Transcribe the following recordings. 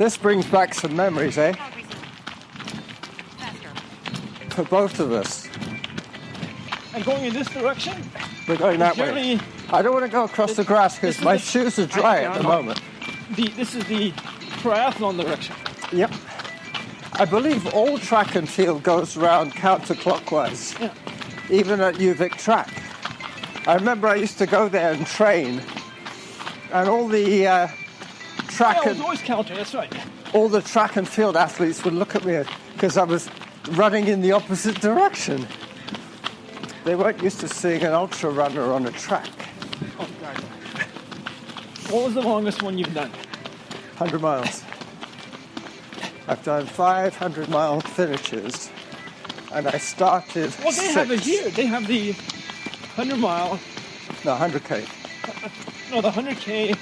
This brings back some memories, eh? For both of us. And going in this direction? We're going that way. I don't want to go across the grass because my shoes are dry at the moment. This is the triathlon direction. Yep. I believe all track and field goes around counterclockwise, Yeah. even at live.It track. I remember I used to go there and train, and all the It was always counter, that's right. all the track and field athletes would look at me because I was running in the opposite direction. They weren't used to seeing an ultra runner on a track. Oh, God. What was the longest one you've done? 100 miles. I've done 500-mile finishes, and I started Well, they have it here. They have the 100-mile. No, 100K. No, the 100K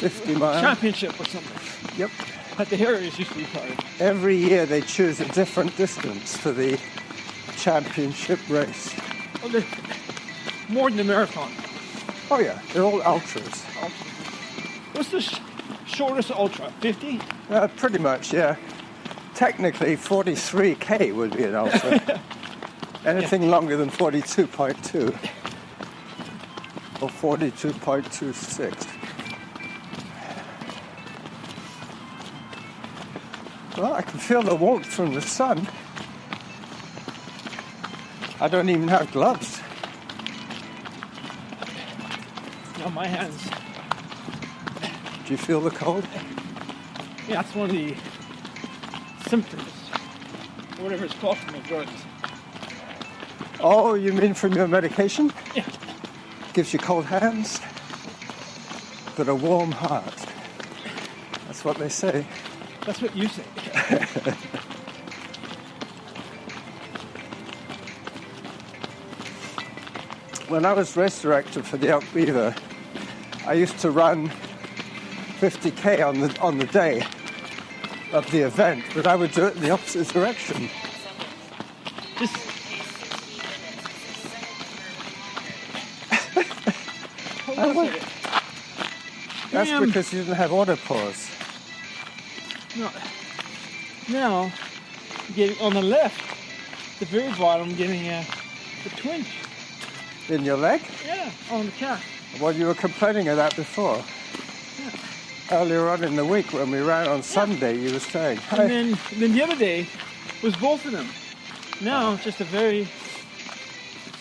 50-mile. championship or something. Yep. At the Harriers used to be part of it. Every year they choose a different distance for the championship race. Oh, they're more than the marathon. Oh yeah, they're all ultras. What's the shortest ultra? 50? Pretty much, yeah. Technically, 43K would be an ultra. Anything longer than 42.2 or 42.26. Well, I can feel the warmth from the sun. I don't even have gloves. On my hands. Do you feel the cold? Yeah, that's one of the symptoms. Or whatever it's called from the drugs. Oh, you mean from your medication? Yeah. Gives you cold hands, but a warm heart. That's what they say. That's what you say. When I was race director for the Elk Beaver, I used to run 50K on the day of the event, but I would do it in the opposite direction. Just hold on a second. That's because you didn't have auto pause. No. Now, getting on the left, the very bottom, getting a twinge. In your leg? Yeah, on the calf. Well, you were complaining of that before. Yeah. Earlier on in the week when we ran on Sunday, you were saying. And then the other day was both of them. Now, just a very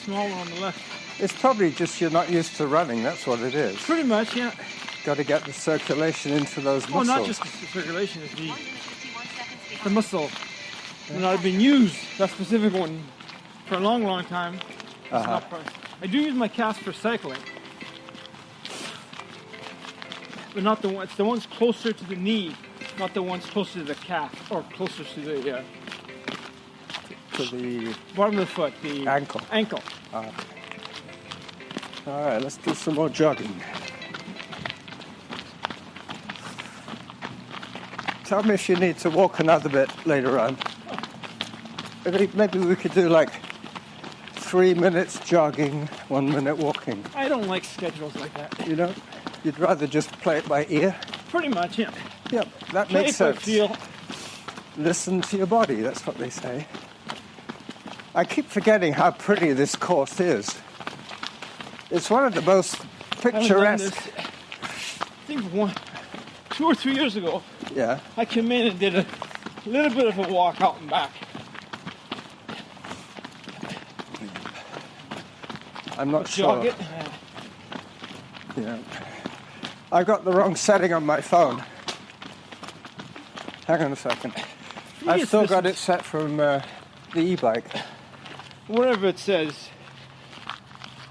small one on the left. It's probably just you're not used to running, that's what it is. Pretty much, yeah. Got to get the circulation into those muscles. Well, not just the circulation, it's the muscle. And I've been used, that specific one, for a long, long time. It's not priced. I do use my calves for cycling. But not the one, it's the ones closer to the knee, not the ones closer to the calf, or closer to the bottom of the foot, the ankle. All right, let's do some more jogging. Tell me if you need to walk another bit later on. Maybe we could do like 3 minutes jogging, 1 minute walking. I don't like schedules like that. You know, you'd rather just play it by ear? Pretty much, yeah. Yep, that Play makes it by sense. feel. Listen to your body, that's what they say. I keep forgetting how pretty this course is. It's one of the most picturesque. I think 2 or 3 years ago, Yeah. I came in and did a little bit of a walk out and back. I'm not Jog sure. it. Yeah. I got the wrong setting on my phone. Hang on a second. I've still got it set from the e-bike. Whatever it says.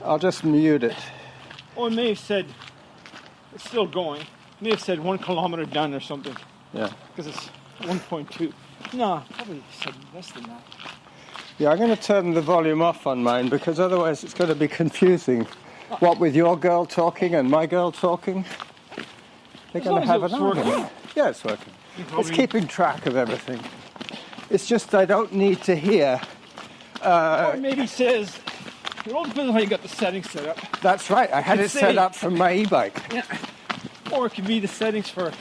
I'll just mute it. Or it may have said, it's still going. It may have said 1 kilometer done or something. Yeah. Because it's 1.2. No, probably said less than that. Yeah, I'm going to turn the volume off on mine because otherwise it's going to be confusing. What with your girl talking and my girl talking? They're going to have an argument. Yeah, it's working. It's keeping track of everything. It's just I don't need to hear. Or maybe it says, it all depends on how you got the settings set up. That's right. I had it set up from my e-bike. Yeah. Or it could be the settings for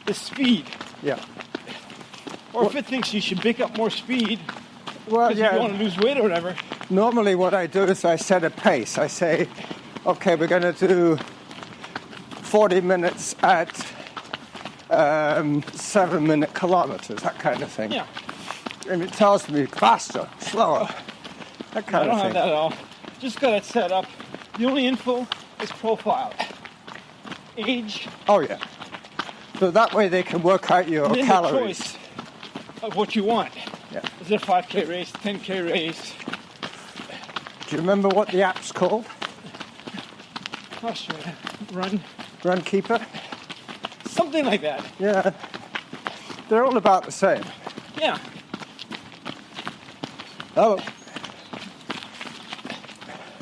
is speed. Yeah. Or if it thinks you should pick up more speed Well, because yeah. you want to lose weight or whatever. Normally what I do is I set a pace. I say, okay, we're going to do 40 minutes at 7-minute kilometers, that kind of thing. Yeah. And it tells me faster, slower, that I kind don't of have thing. that at all. Just got it set up. The only info is profile. Age. Oh, yeah. So that way they can work out your Then the calories. choice of what you want. Yeah. Is it a 5K race, 10K race? Do you remember what the app's called? Gosh, man. Run. Runkeeper? Something like that. Yeah. They're all about the same. Yeah. Oh,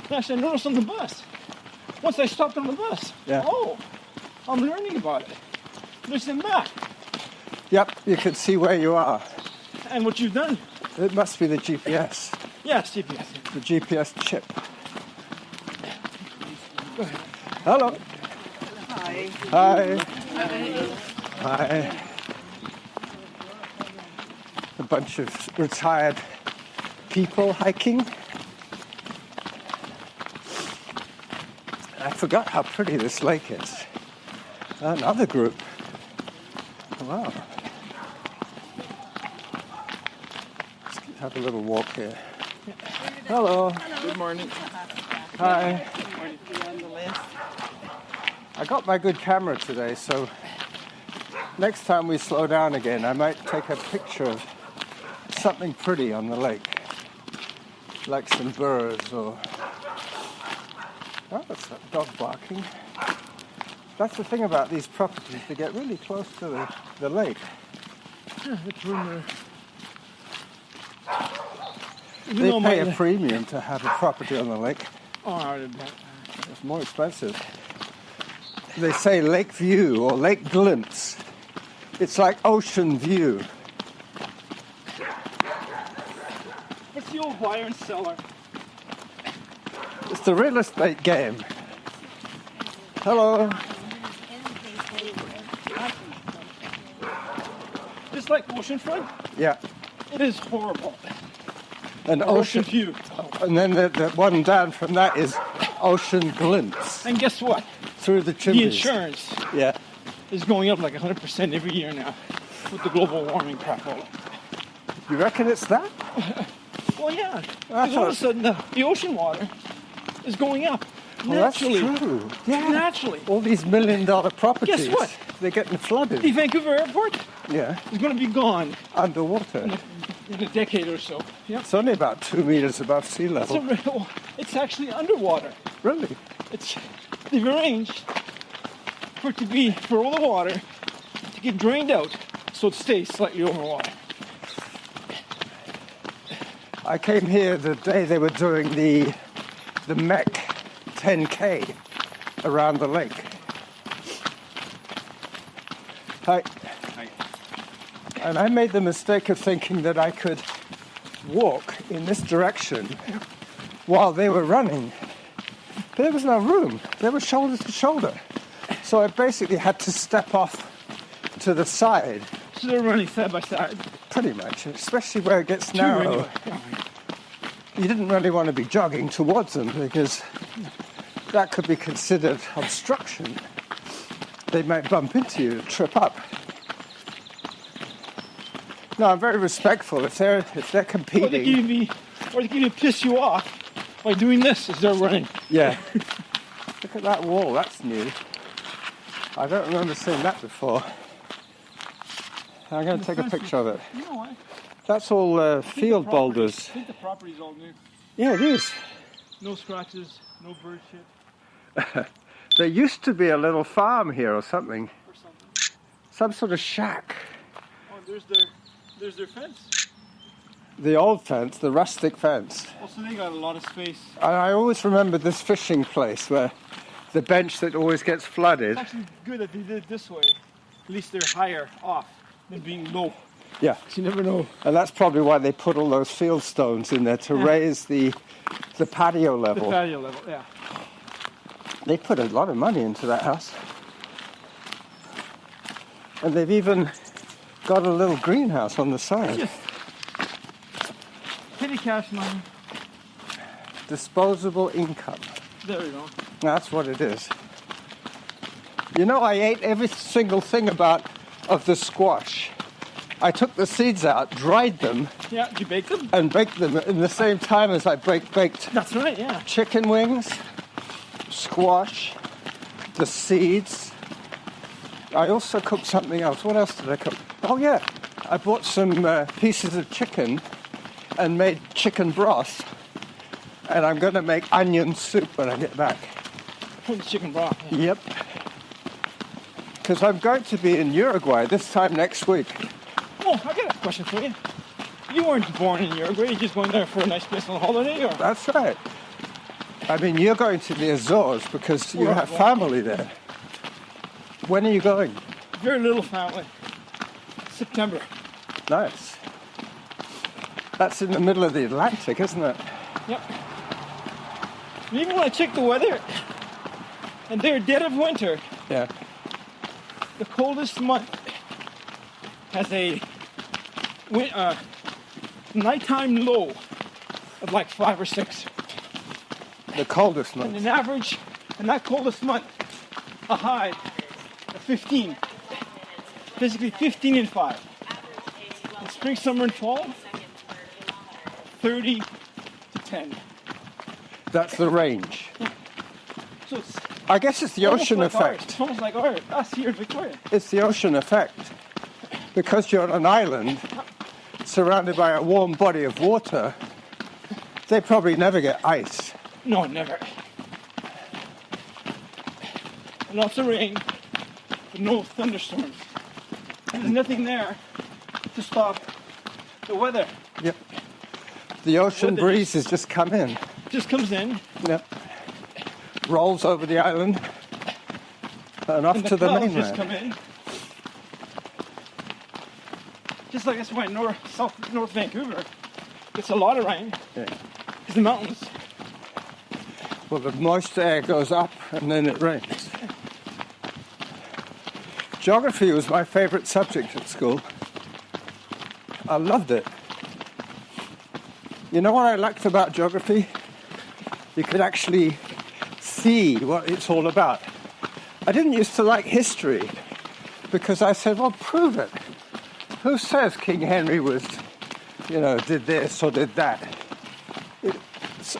Gosh, I noticed on the bus. Once I stopped on the bus. Yeah. Oh, I'm learning about it. There's a map. yep, you can see where you are. And what you've done. It must be the GPS, Yes, GPS. the GPS chip. Go ahead. Hello. Hi. Hi. Hi. A bunch of retired people hiking. I forgot how pretty this lake is. Another group. Wow. Let's have a little walk here. Hello. Good morning. Hi. You're on the list. I got my good camera today, so next time we slow down again, I might take a picture of something pretty on the lake, like some birds or... Oh, that's that dog barking. That's the thing about these properties, they get really close to the lake. Yeah, it's rumor. They pay a premium to have a property on the lake. Oh, I did that. It's more expensive. They say lake view or lake glimpse. It's like ocean view. What's the old buyer and seller? It's the real estate game. Hello. Just like oceanfront, Yeah. it is horrible. An Ocean ocean. view. And then the one down from that is ocean glimpse And guess what? through the The chimneys. insurance Yeah. is going up like 100% every year now with the global warming crap all. You reckon it's that? Well, yeah. I Because all of a thought- sudden the ocean water is going up Well, that's naturally. true. Yeah. Naturally. All these $1 million properties. Guess what? They're getting The flooded. Vancouver airport Yeah. is going to be gone Underwater. in a decade or so. Yeah. It's only about 2 meters above sea level. It's actually underwater. Really? They've arranged for it to be, for all the water to get drained out so it stays slightly over water. I came here the day they were doing the MEC 10K around the lake. Hi. Hi. And I made the mistake of thinking that I could walk in this direction while they were running. But there was no room. They were shoulder to shoulder. So I basically had to step off to the side, So they're running side by side. pretty much, especially where it gets Two narrow. anyway. You didn't really want to be jogging towards them because that could be considered obstruction. They might bump into you, trip up. No, I'm very respectful. If they're Or they competing, can even piss you off by doing this as they're running. yeah. Look at that wall. That's new. I don't remember seeing that before. I'm going to take a picture of it. You know what? That's all field boulders. I think the property's all new. Yeah, it is. No scratches, no bird shit There used to be a little farm here or something. or something. Some sort of shack. Oh, there's their fence. The old fence, the rustic fence. Also, they got a lot of space. And I always remember this fishing place where the bench that always gets flooded. It's actually good that they did it this way. At least they're higher off than being low. Yeah, You never know. and that's probably why they put all those field stones in there to Yeah. raise the patio The level. patio level, yeah. They put a lot of money into that house. And they've even got a little greenhouse on the side. Just petty cash money. Disposable income. There we go. That's what it is. You know, I ate every single thing of the squash. I took the seeds out, dried them, Yeah, did you bake them? and baked them in the same time as I baked That's right, yeah. chicken wings, squash, the seeds. I also cooked something else. What else did I cook? Oh yeah, I bought some pieces of chicken and made chicken broth. And I'm going to make onion soup when I get back. From the chicken broth. Yeah. Yep. Because I'm going to be in Uruguay this time next week. Oh, I got a question for you. You weren't born in Uruguay. You're just going there for a nice place on holiday, or? That's right. I mean, you're going to the Azores because you Right, have well- family there. When are you going? Very little family. September. Nice. That's in the middle of the Atlantic, isn't it? Yep. And even when I check the weather, and they're dead of winter, Yeah. the coldest month has a nighttime low of like 5 or 6. The coldest And month. an average, in that coldest month, a high of 15. Basically 15 and 5. In spring, summer, and fall, 30 to 10. That's the range. So it's I guess it's the almost ocean like ours. effect. It's almost like us here in Victoria. It's the ocean effect. Because you're on an island surrounded by a warm body of water, they probably never get ice. No, never. Lots of rain, but no thunderstorms. There's nothing there to stop the weather. Yep. The ocean Weather breeze has just come in. Just comes in, Yep. Rolls over the island and off and to the the clouds just come mainland. in. Just like that's why North Vancouver gets a lot of rain. Yeah. Because the mountains. Well, the moist air goes up and then it rains. Geography was my favorite subject at school. I loved it. You know what I liked about geography? You could actually see what it's all about. I didn't used to like history because I said, well, prove it. Who says King Henry was, did this or did that?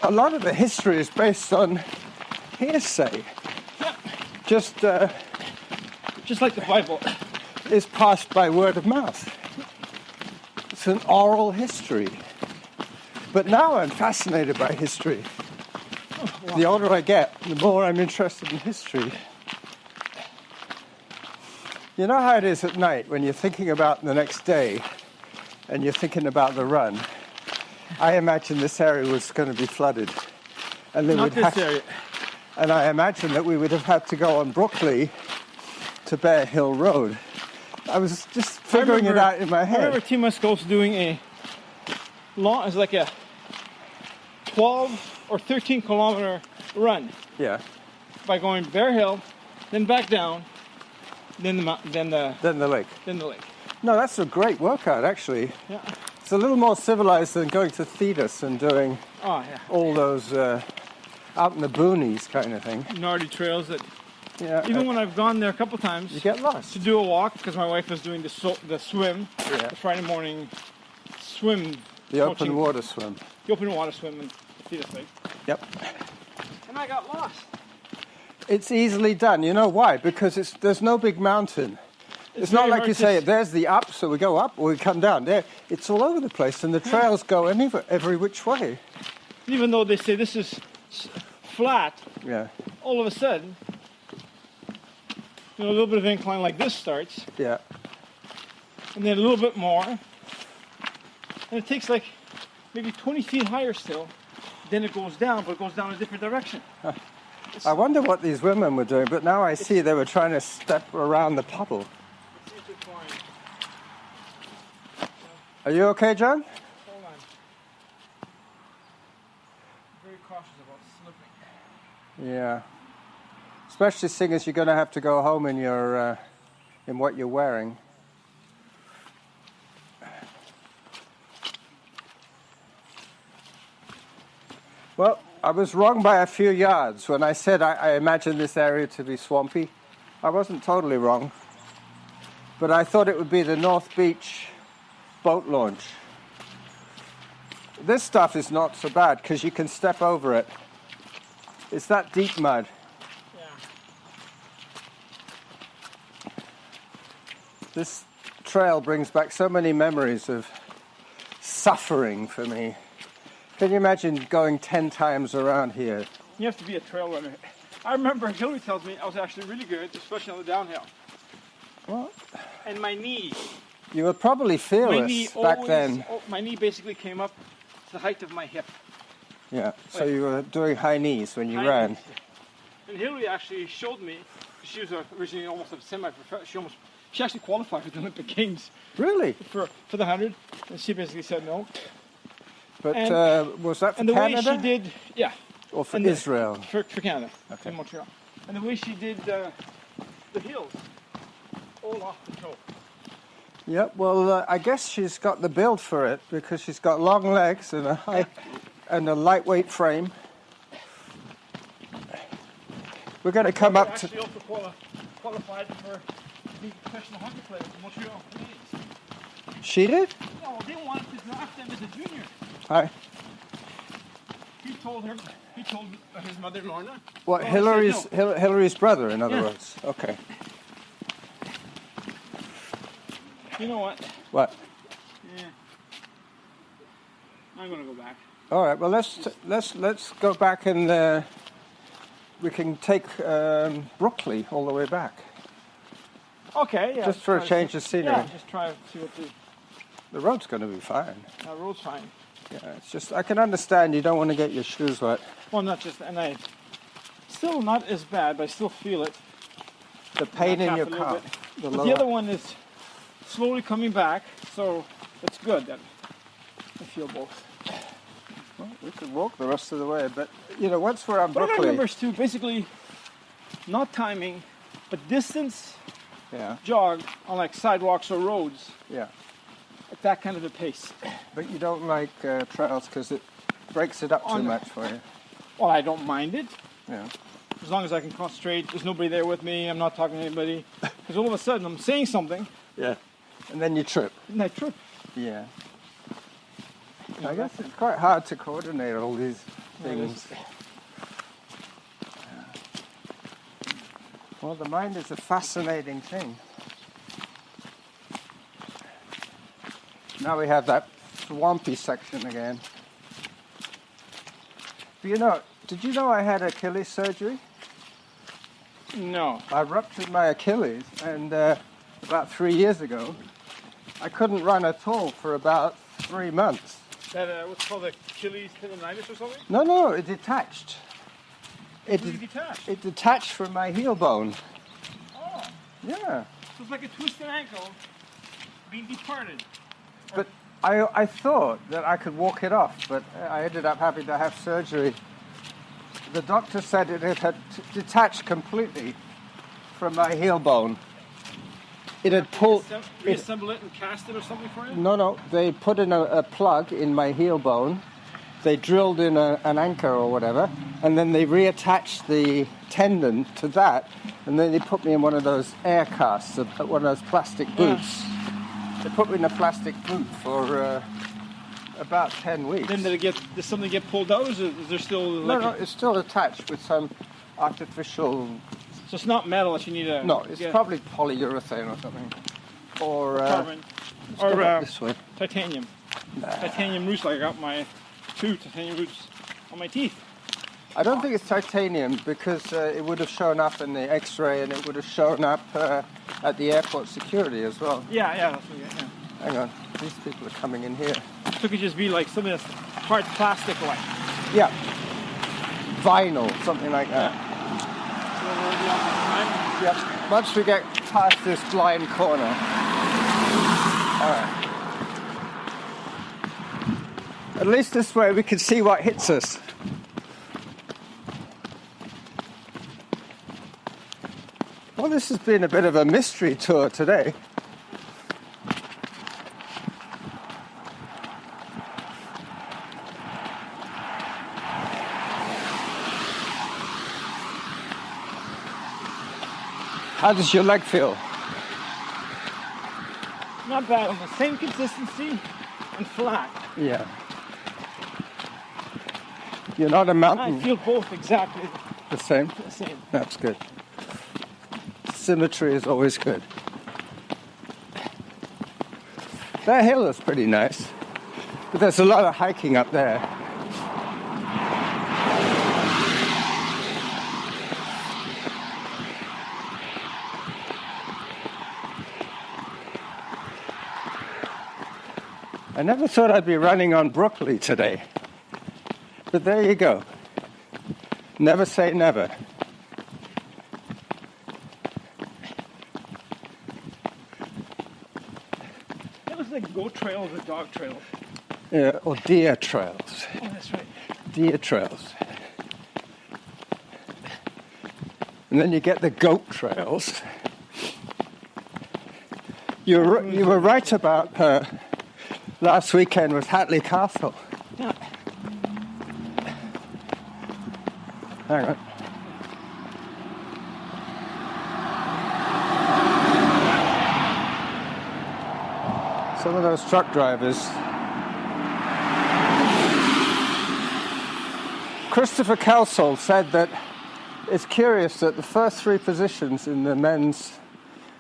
A lot of the history is based on hearsay. Just like the Bible. is passed by word of mouth. It's an oral history. But now I'm fascinated by history. The older I get, the more I'm interested in history. You know how it is at night when you're thinking about the next day and you're thinking about the run? I imagine this area was going to be flooded. And they Not would this have, area. And I imagine that we would have had to go on Brookley to Bear Hill Road. I was just figuring it out in my I remember head. Team West Coast doing a like a 12 or 13 kilometer run Yeah. by going Bear Hill, then back down, then the mountain, then Then the lake. the lake. No, that's a great workout, actually. Yeah. It's a little more civilized than going to Thetis and doing Oh yeah. all those out in the boonies kind of thing. Gnarly trails that Yeah. even when I've gone there a couple times you get lost. to do a walk because my wife was doing the swim, Yeah. the Friday morning swim, The open coaching- water swim. the open water swim in the Thetis Lake, Yep. and I got lost. It's easily done. You know why? Because there's no big mountain. It's not very like hard you to say, s- there's the up, so we go up or we come down. There, it's all over the place, and the trails go every which way. Even though they say this is flat, Yeah. all of a sudden, a little bit of incline like this starts, Yeah. and then a little bit more, and it takes like maybe 20 feet higher still. Then it goes down, but it goes down a different direction. I wonder what these women were doing, but now I see they were trying to step around the puddle. Are you okay, John? Hold on. Very cautious about slipping. Yeah. Especially seeing as you're going to have to go home in your in what you're wearing. Well, I was wrong by a few yards when I said I imagined this area to be swampy. I wasn't totally wrong, but I thought it would be the North Beach boat launch. This stuff is not so bad because you can step over it. It's that deep mud. Yeah. This trail brings back so many memories of suffering for me. Can you imagine going 10 times around here? You have to be a trail runner. I remember Hillary tells me I was actually really good, especially on the downhill. Well, And my knee. you were probably My fearless knee back always, then. my knee basically came up to the height of my hip. Yeah, so you were doing high knees when you High ran. knees. And Hillary actually showed me, she was originally almost a semi-professional, she actually qualified for the Olympic Games Really? for the 100, and she basically said no. But And- was that for And the Canada? way she did, yeah, Or for and the- Israel? for Canada, Okay. in Montreal. And the way she did the hills, all off the toe. Yeah, well, I guess she's got the build for it because she's got long legs and a lightweight frame. We're going to come up to... Actually also qualified for being professional hockey players in Montreal. She did? No, they wanted to draft them as a junior. Hi. He told his mother Lorna. What, Lorna said no. Hillary's brother, in other Yeah. words? Okay. You know what? What? Yeah. I'm gonna go back. All right, well, let's go back and we can take Brooklyn all the way back. Okay, yeah. Just for a try to change see- of scenery. Yeah, just try to see what The road's going to be fine. the road's fine. Yeah, it's just, I can understand you don't want to get your shoes wet. Well, not just, and I still not as bad, but I still feel it. The pain in Tap your a little calf. bit. The But lower. the other one is slowly coming back, so it's good that I feel both. Well, we could walk the rest of the way, but, you know, once we're on But I got Brooklyn... numbers too, basically not timing, but distance Yeah, jog on like sidewalks or roads yeah. at that kind of a pace. But you don't like trails because it breaks it up too On- much for you. Well, I don't mind it. Yeah. As long as I can concentrate, there's nobody there with me, I'm not talking to anybody. Because all of a sudden I'm saying something, Yeah. And then you trip. and I trip. Yeah. I guess it's quite hard to coordinate all these things. Well, the mind is a fascinating thing. Now we have that swampy section again. But you know, did you know I had Achilles surgery? No. I ruptured my Achilles, and about 3 years ago, I couldn't run at all for about 3 months. That what's called Achilles tendonitis or something? No, it detached. Really detached. It detached from my heel bone. Oh, Yeah. so it's like a twisted ankle being departed. But I thought that I could walk it off, but I ended up having to have surgery. The doctor said it had detached completely from my heel bone. It had pulled... Reassemble it and cast it or something for you? No, they put in a plug in my heel bone. They drilled in an anchor or whatever, and then they reattached the tendon to that, and then they put me in one of those air casts, one of those plastic boots. They put me in a plastic boot for about 10 weeks. Then did something get pulled out, or is there still like No, it's still attached with some artificial... so it's not metal that you need to... No, it's probably polyurethane or something. Or... carbon. let's go Or back this way. titanium. Titanium roots, like I got my 2 titanium roots on my teeth. I don't think it's titanium because it would have shown up in the X-ray and it would have shown up at the airport security as well. Yeah, that's what you get, yeah. Hang on, these people are coming in here. So it could just be like something that's hard plastic like. Yeah, vinyl, something like that. Yep. Once we get past this blind corner. All right. At least this way we can see what hits us. Well, this has been a bit of a mystery tour today. How does your leg feel? Not bad. On the same consistency and flat. Yeah. You're not a mountain. I feel both exactly The same? the same. That's good. Symmetry is always good. That hill is pretty nice, but there's a lot of hiking up there. I never thought I'd be running on broccoli today, but there you go. Never say never. It looks like goat trails or dog trails. Yeah, or deer trails. Oh, that's right. Deer trails. And then you get the goat trails. You were right about last weekend with Hatley Castle. Yeah. Hang on. Some of those truck drivers. Christopher Kelsall said that it's curious that the first three positions in the men's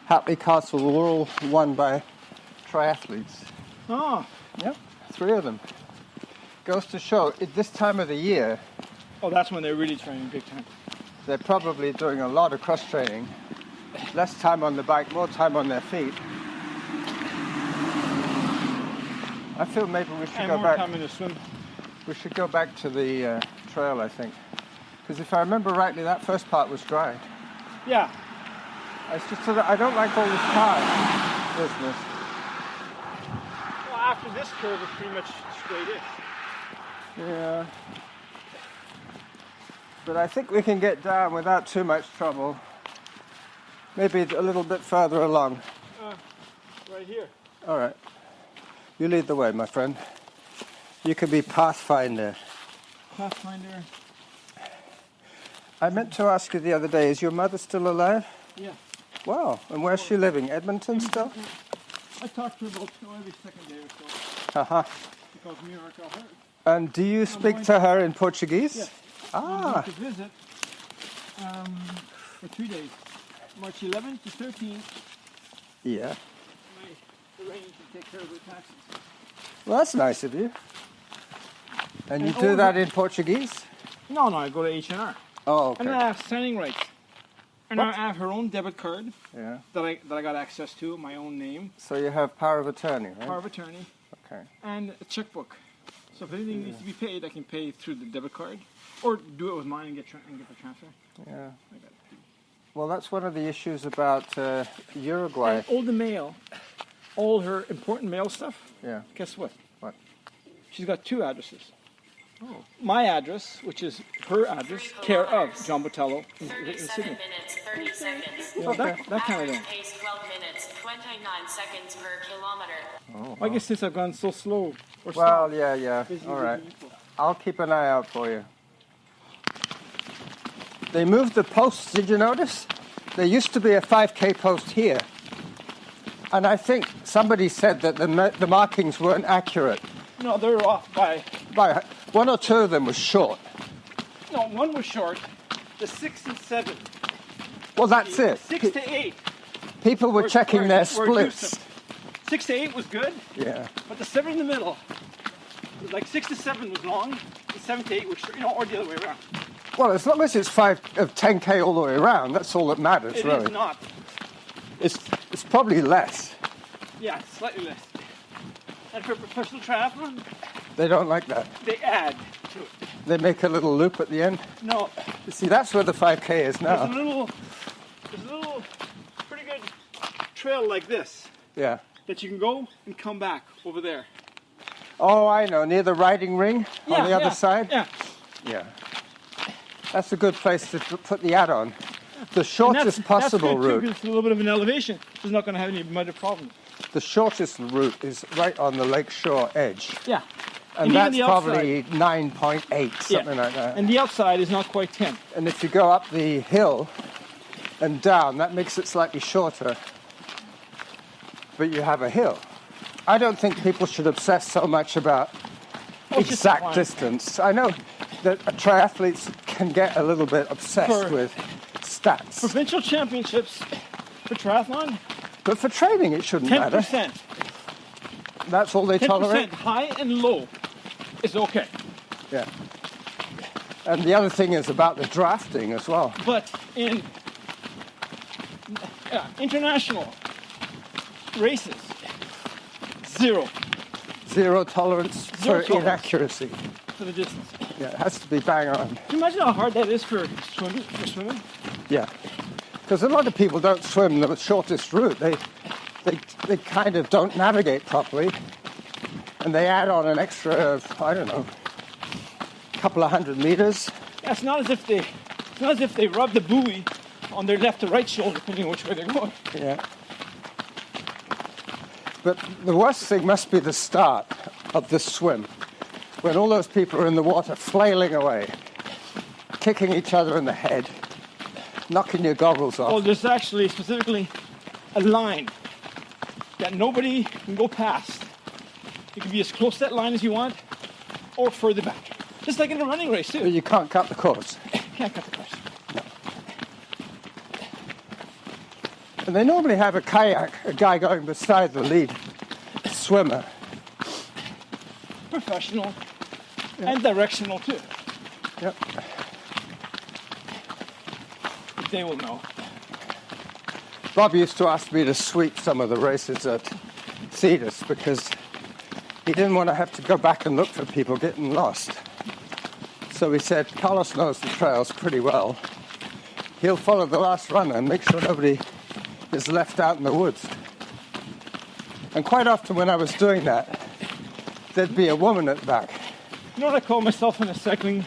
Hatley Castle were all won by triathletes. Oh. Yep, 3 of them. Goes to show, at this time of the year, Oh, that's when they're really training big time. they're probably doing a lot of cross-training. Less time on the bike, more time on their feet. I feel maybe we should And go more back. time in the swim. We should go back to the trail, I think. Because if I remember rightly, that first part was dry. Yeah. It's just sort of, I don't like all this car business. Well, after this curve, it's pretty much straight-ish. Yeah. But I think we can get down without too much trouble. Maybe a little bit further along. Right here. All right. You lead the way, my friend. You can be Pathfinder. Pathfinder. I meant to ask you the other day, is your mother still alive? Yeah. Wow. And where's she living? Edmonton still? I talk to her about every second day or so. Uh-huh. Because New York got hurt. And do you speak to her in Portuguese? Yes. Ah. I'm going to visit for 3 days. March 11th to 13th. Yeah. I arranged to take care of her taxes. Well, that's nice of you. And you And do all that the- in Portuguese? No, I go to H&R. Oh, And okay. I have signing rights. And What? I have her own debit card Yeah. that I got access to, my own name, So you have power of attorney, right? power of attorney, Okay. and a checkbook. So if anything needs to be paid, I can pay through the debit card, or do it with mine and get the transfer. Yeah. I got it. Well, that's one of the issues about Uruguay. And all the mail, all her important mail stuff. Yeah. Guess what? What? She's got 2 addresses. Oh. My address, which is her address, care of John Botello in 37 Sydney. minutes, 30 seconds. You know, that kind of Average thing. pace 12 minutes, 29 seconds per kilometer. I guess since I've gone so slow or Well, slow, yeah. it's All right. equal. I'll keep an eye out for you. They moved the posts, did you notice? There used to be a 5K post here. And I think somebody said that the markings weren't accurate. No, they're off by. By 1 or 2 of them was short. No, one was short. The 6 and 7. Well, that's it. 6 to 8. People were checking their were splits. 6 to 8 was good, Yeah. but the 7 in the middle, like 6 to 7 was long, and 7 to 8 was short, or the other way around. Well, as long as it's 10K all the way around, that's all that matters, It really. is not. It's probably less. Yeah, it's slightly less. And for professional triathlon, They don't like that. they add to it. They make a little loop at the end. No, You see, that's where the 5K is there's a now. little pretty good trail like this Yeah. that you can go and come back over there. Oh, I know, near the riding ring on the other side. Yeah. Yeah. That's a good place to put the ad on. The shortest possible that's good too, route. 'cause it's a little bit of an elevation. It's not going to have any mud problems. The shortest route is right on the lakeshore edge. Yeah. And even that's the probably 9.8, something like that. And the outside is not quite 10. And if you go up the hill and down, that makes it slightly shorter. But you have a hill. I don't think people should obsess so much about it's just exact fine. distance. I know that triathletes can get a little bit obsessed with stats. Provincial championships for triathlon, But for training, it shouldn't matter. 10%. That's all they 10% tolerate. high and low is okay. Yeah. And the other thing is about the drafting as well. But in international races, zero Zero tolerance Zero for tolerance. inaccuracy. for the distance. Yeah, it has to be bang on. Can you imagine how hard that is for swimming? Yeah. Because a lot of people don't swim the shortest route. They kind of don't navigate properly. And they add on an extra, I don't know, couple of 100 meters. Yeah, it's not as if they rub the buoy on their left or right shoulder, depending on which way they're going. Yeah. But the worst thing must be the start of the swim, when all those people are in the water flailing away, kicking each other in the head, knocking your goggles off. Well, there's actually specifically a line that nobody can go past. You can be as close to that line as you want, or further back. Just like in a running race, But too. you can't cut the course. Can't cut the course. And they normally have a kayak, a guy going beside the lead swimmer. Professional and directional, too. Yep. But they will know. Bob used to ask me to sweep some of the races at Cetus because he didn't want to have to go back and look for people getting lost. So he said, Carlos knows the trails pretty well. He'll follow the last runner and make sure nobody is left out in the woods. And quite often when I was doing that, there'd be a woman at the back. You know what I call myself in a cycling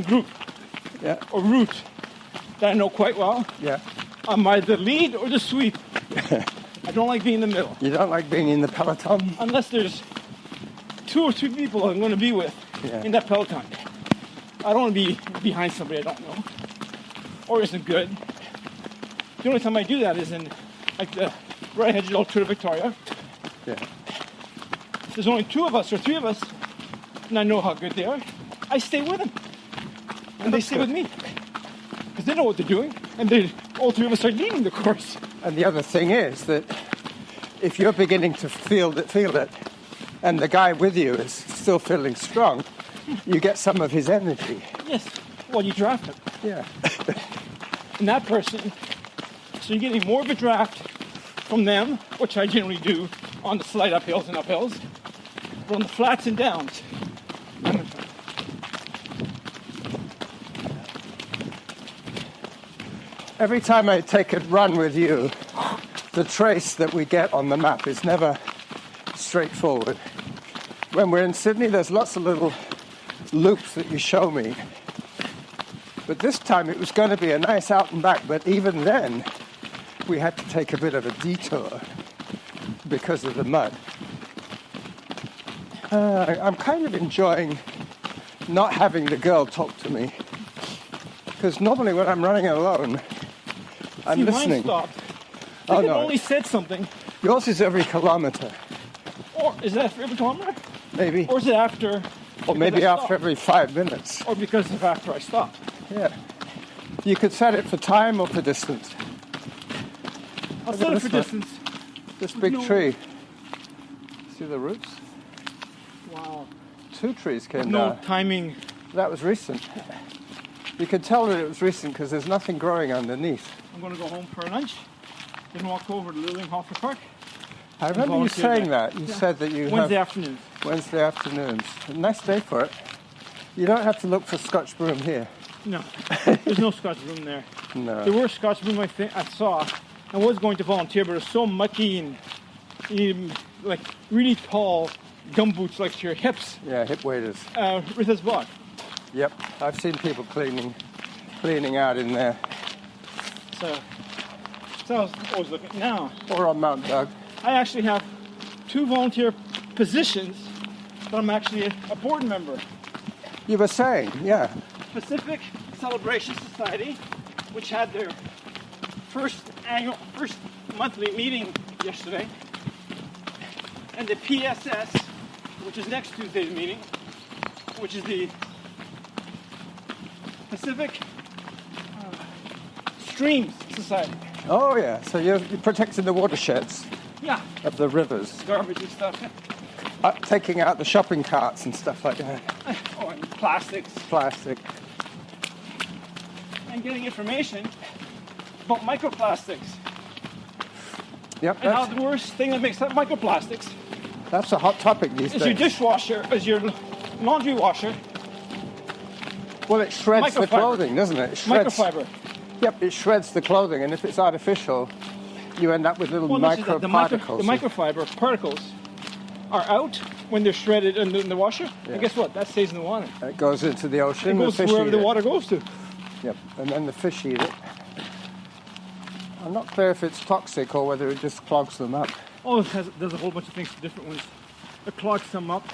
group Yeah, or route that I know quite well? yeah. I'm either the lead or the sweep. I don't like being in the middle. You don't like being in the peloton? Unless there's 2 or 3 people I'm going to be with Yeah. in that peloton. I don't want to be behind somebody I don't know or isn't good. The only time I do that is in like the right hedge Tour de Victoria. Yeah. If there's only 2 of us or 3 of us, and I know how good they are, I stay with them. And they That's stay good. with me. Because they know what they're doing, and all 3 of us are leading the course. And the other thing is that if you're beginning to feel it, and the guy with you is still feeling strong, you get some of his energy. Yes, well, you draft them. Yeah. And that person, so you're getting more of a draft from them, which I generally do on the slight uphills and uphills, but on the flats and downs, I'm in front. Every time I take a run with you, the trace that we get on the map is never straightforward. When we're in Sydney, there's lots of little loops that you show me. But this time it was going to be a nice out and back, but even then we had to take a bit of a detour because of the mud. I'm kind of enjoying not having the girl talk to me, because normally when I'm running alone, I'm See, listening. mine stopped. Oh, I think it no. only said something. Yours is every kilometer, Or is that for every kilometer? maybe. Or is it after? Or maybe because I after stopped? every 5 minutes. Or because of after I stopped? Yeah. You could set it for time or for distance. I'll Look set at it for this one. distance. This big No. tree. See the roots? Wow. 2 trees came No down. timing. That was recent. You could tell that it was recent because there's nothing growing underneath. I'm going to go home for lunch, then walk over to Lillinghofer Park. I remember you volunteer saying there. that. You said that you Wednesday have afternoon. Wednesday afternoons. A nice day for it. You don't have to look for Scotch broom here. No, there's no Scotch room there. No. There were Scotch room I saw. I was going to volunteer, but it was so mucky and like really tall gumboots like to your hips. Yeah, hip waders. Rithas bog. Yep. I've seen people cleaning cleaning out in there. So I was always looking. Now, Or on Mount Doug. I actually have 2 volunteer positions, but I'm actually a board member. You were saying, yeah. Pacific Celebration Society, which had their first monthly meeting yesterday, and the PSS, which is next Tuesday's meeting, which is the Pacific Streams Society. Oh yeah, so you're protecting the watersheds Yeah, of the rivers, garbage and stuff. taking out the shopping carts and stuff like that. Oh, and plastics. Plastic. And getting information about microplastics. Yep, And how the worst thing that makes up microplastics that's a hot topic these is your days. dishwasher, is your laundry washer, Well, it shreds the Microfiber. clothing, doesn't it? It shreds, microfiber. Yep, it shreds the clothing, and if it's artificial, you end up with little Well, microparticles. the microfiber particles are out when they're shredded in the washer. Yeah. And guess what? That stays in the water. It goes into the ocean. It goes the fish wherever eat the it. water goes to. Yep, and then the fish eat it. I'm not clear if it's toxic or whether it just clogs them up. Oh, there's a whole bunch of things, different ones. It clogs them up.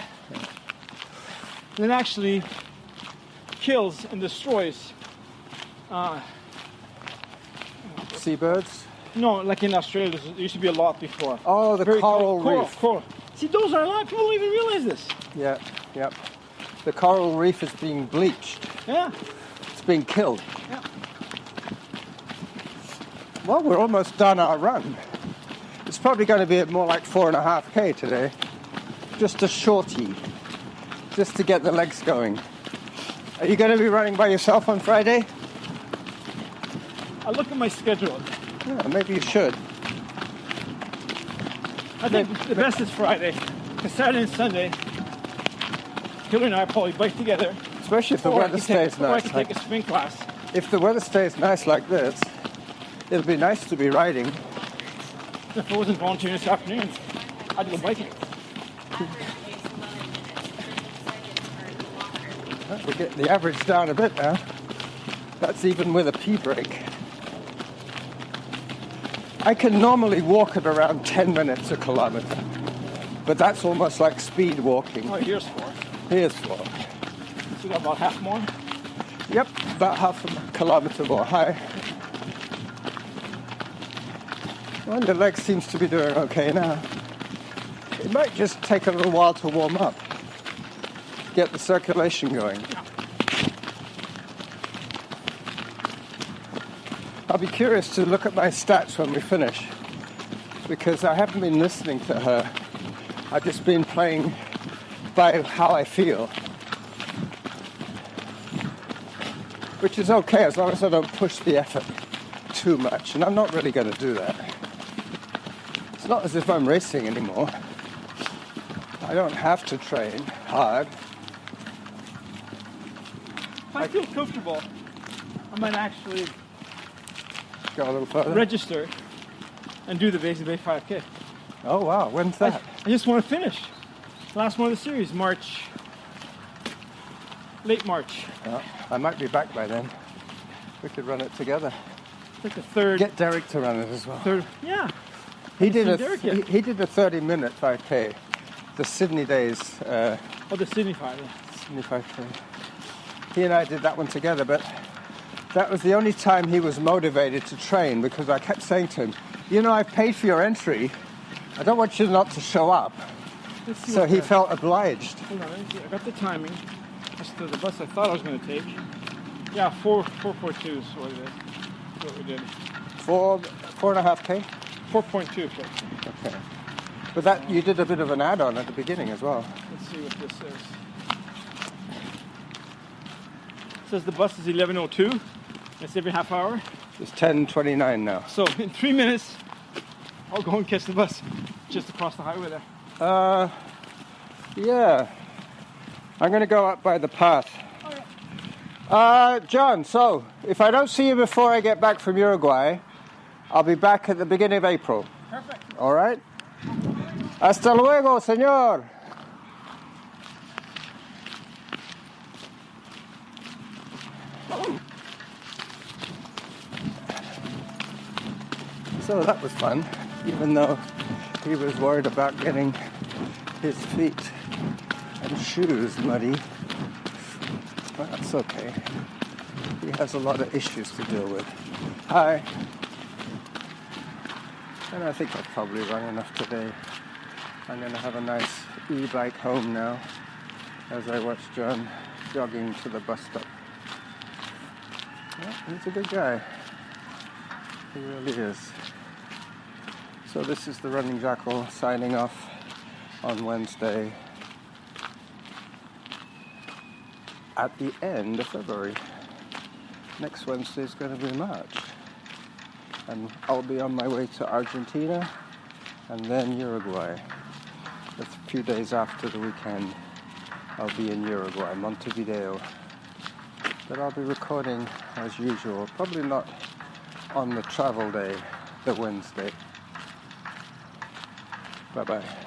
And it actually kills and destroys. Seabirds? No, like in Australia, there used to be a lot before. Oh, the Very coral reef. Coral. See, those are a lot. People don't even realize this. Yeah, yep. The coral reef is being bleached. Yeah. It's being killed. Yeah. Well, we're almost done our run. It's probably going to be at more like 4.5K today. Just a shorty. Just to get the legs going. Are you going to be running by yourself on Friday? I look at my schedule. Yeah, maybe you should. I think the best is Friday. Because Saturday and Sunday, Hillary and I probably bike together. Especially if the Or I weather could stays take, or I nice. could Like, take a spin class. if the weather stays nice like this, it'll be nice to be riding. If I wasn't volunteering this afternoon, I'd go biking. We get the average down a bit now. That's even with a pee break. I can normally walk at around 10 minutes a kilometre, but that's almost like speed walking. Oh, here's 4. Here's 4. So we got about half more. Yep, about half a kilometre more high. Well, the leg seems to be doing okay now. It might just take a little while to warm up, get the circulation going. I'll be curious to look at my stats when we finish, because I haven't been listening to her. I've just been playing by how I feel, which is okay as long as I don't push the effort too much, and I'm not really going to do that. It's not as if I'm racing anymore. I don't have to train hard. If I feel comfortable, I might actually Go a little further. register and do the Basin Bay 5K. Oh wow, when's that? I just want to finish. Last one of the series, late March. Yeah, I might be back by then. We could run it together. It's like the third. Get Derek to run it as well. Yeah. He did seen Derek yet. he did a 30-minute 5K, the Sydney days. Oh, the Sydney 5. Yeah. Sydney 5K. He and I did that one together, but that was the only time he was motivated to train, because I kept saying to him, you know, I paid for your entry. I don't want you not to show up. Let's see So what he the- felt obliged. Hold on, let me see. I got the timing. That's the bus I thought I was going to take. Yeah, 4.2 is what it is. That's what we did. 4.5K? 4.2. Okay. But that you did a bit of an add-on at the beginning as well. Let's see what this says. It says the bus is 11:02. It's every half hour. It's 10:29 now. So in 3 minutes, I'll go and catch the bus just across the highway there. Yeah. I'm going to go up by the path. John, so if I don't see you before I get back from Uruguay, I'll be back at the beginning of April. Perfect. All right? Hasta luego, señor. So that was fun, even though he was worried about getting his feet and shoes muddy. But that's okay. He has a lot of issues to deal with. Hi. And I think I've probably run enough today. I'm going to have a nice e-bike home now as I watch John jogging to the bus stop. Yeah, he's a good guy. He really is. So this is the Running Jackal signing off on Wednesday at the end of February. Next Wednesday is going to be March. And I'll be on my way to Argentina and then Uruguay. A few days after the weekend, I'll be in Uruguay, Montevideo. But I'll be recording as usual, probably not on the travel day, the Wednesday. Bye-bye.